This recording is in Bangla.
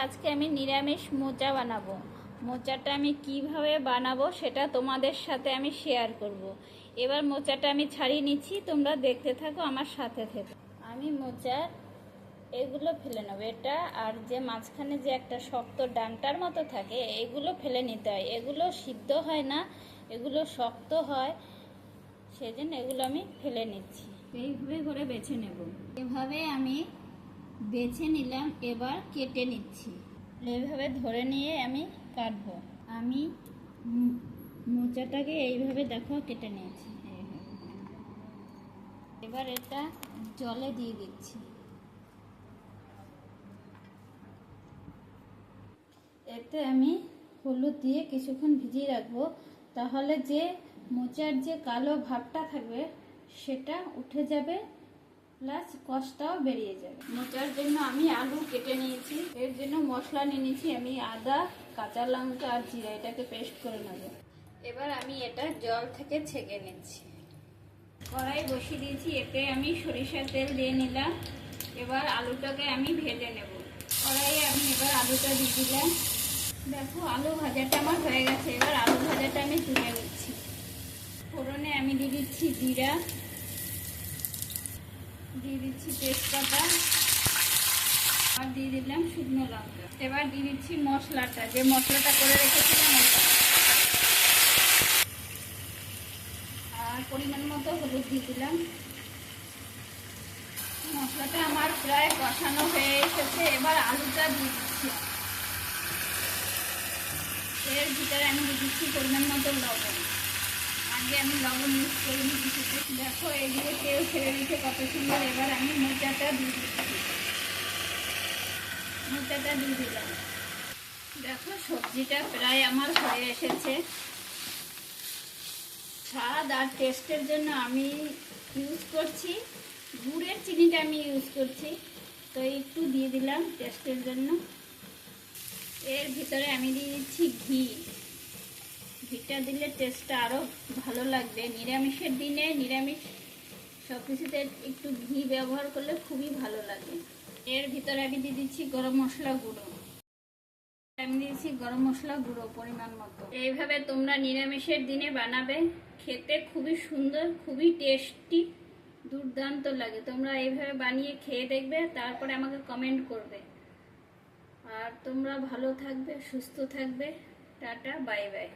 আজকে আমি নিরামিষ মোচা বানাবো। মোচাটা আমি কিভাবে বানাবো সেটা তোমাদের সাথে আমি শেয়ার করব। এবার মোচাটা আমি ছাড়িয়ে নিচ্ছি, তোমরা দেখতে থাকো, আমার সাথে থেকো। আমি মোচার এগুলো ফেলে নেবো, এটা আর যে মাঝখানে যে একটা শক্ত ডান্টার মতো থাকে এগুলো ফেলে নিতে হয়। এগুলো সিদ্ধ হয় না, এগুলো শক্ত হয়, সেজন্য এগুলো আমি ফেলে নিচ্ছি। এইভাবে করে বেছে নেব। এভাবে আমি বেছে নিলাম, এবার কেটে নিচ্ছি। এইভাবে ধরে নিয়ে আমি কাটবো। আমি মোচাটাকে এইভাবে দেখো কেটে নিয়েছি। এবার এটা জলে দিয়ে দিচ্ছি। এতে আমি হলুদ দিয়ে কিছুক্ষণ ভিজিয়ে রাখবো, তাহলে যে মোচার যে কালো ভাবটা থাকবে সেটা উঠে যাবে, প্লাস কষটাও বেরিয়ে যাবে। মোচার জন্য আমি আলু কেটে নিয়েছি, এর জন্য মশলা নিয়ে নিয়েছি আমি আদা, কাঁচা লঙ্কা আর জিরা, এটাকে পেস্ট করে নেব। এবার আমি এটা জল থেকে ছেঁকে নিচ্ছি। কড়াই বসিয়ে দিয়েছি, এতে আমি সরিষার তেল দিয়ে নিলাম। এবার আলুটাকে আমি ভেজে নেব। কড়াইয়ে আমি এবার আলুটা দিয়ে দিলাম। দেখো আলু ভাজাটা আমার হয়ে গেছে। এবার আলু ভাজাটা আমি তুলে নিচ্ছি। ফোড়নে আমি দিয়ে দিচ্ছি জিরা, দিয়ে দিচ্ছি তেজপাতা, আর দিয়ে দিলাম শুকনো লঙ্কা। এবার দিয়ে দিচ্ছি মশলাটা, যে মশলাটা করে রেখেছিলাম ওটা, আর পরিমাণ মতো হলুদ দিয়ে দিলাম। মশলাটা আমার প্রায় কষানো হয়ে এসেছে। এবার আলুটা দিয়ে দিচ্ছি। এর ভিতরে আমি দিয়ে দিচ্ছি পরিমাণ মতো লবণ। আগে আমি লবণ ইউজ করিনি কিছুতে। দেখো এদিকে তেল ছেড়ে দিচ্ছে কত সুন্দর। এবার আমি মোচাটা দিয়ে দিচ্ছি। মোচাটা দিয়ে দিলাম। দেখো সবজিটা প্রায় আমার হয়ে এসেছে। স্বাদ আর টেস্টের জন্য আমি ইউজ করছি গুড়ের চিনিটা আমি ইউজ করছি, তো একটু দিয়ে দিলাম টেস্টের জন্য। এর ভিতরে আমি দিয়ে দিচ্ছি ঘি। ঘিটা দিলে টেস্টটা আরও ভালো লাগবে। নিরামিষের দিনে নিরামিষ সব কিছুতে একটু ঘি ব্যবহার করলে খুবই ভালো লাগে। এর ভিতরে আমি দিয়ে দিচ্ছি গরম মশলা গুঁড়ো। আমি দিয়েছি গরম মশলা গুঁড়ো পরিমাণ মতো। এইভাবে তোমরা নিরামিষের দিনে বানাবে, খেতে খুবই সুন্দর, খুবই টেস্টি, দুর্দান্ত লাগে। তোমরা এইভাবে বানিয়ে খেয়ে দেখবে, তারপরে আমাকে কমেন্ট করবে। আর তোমরা ভালো থাকবে, সুস্থ থাকবে। Tata, bye bye.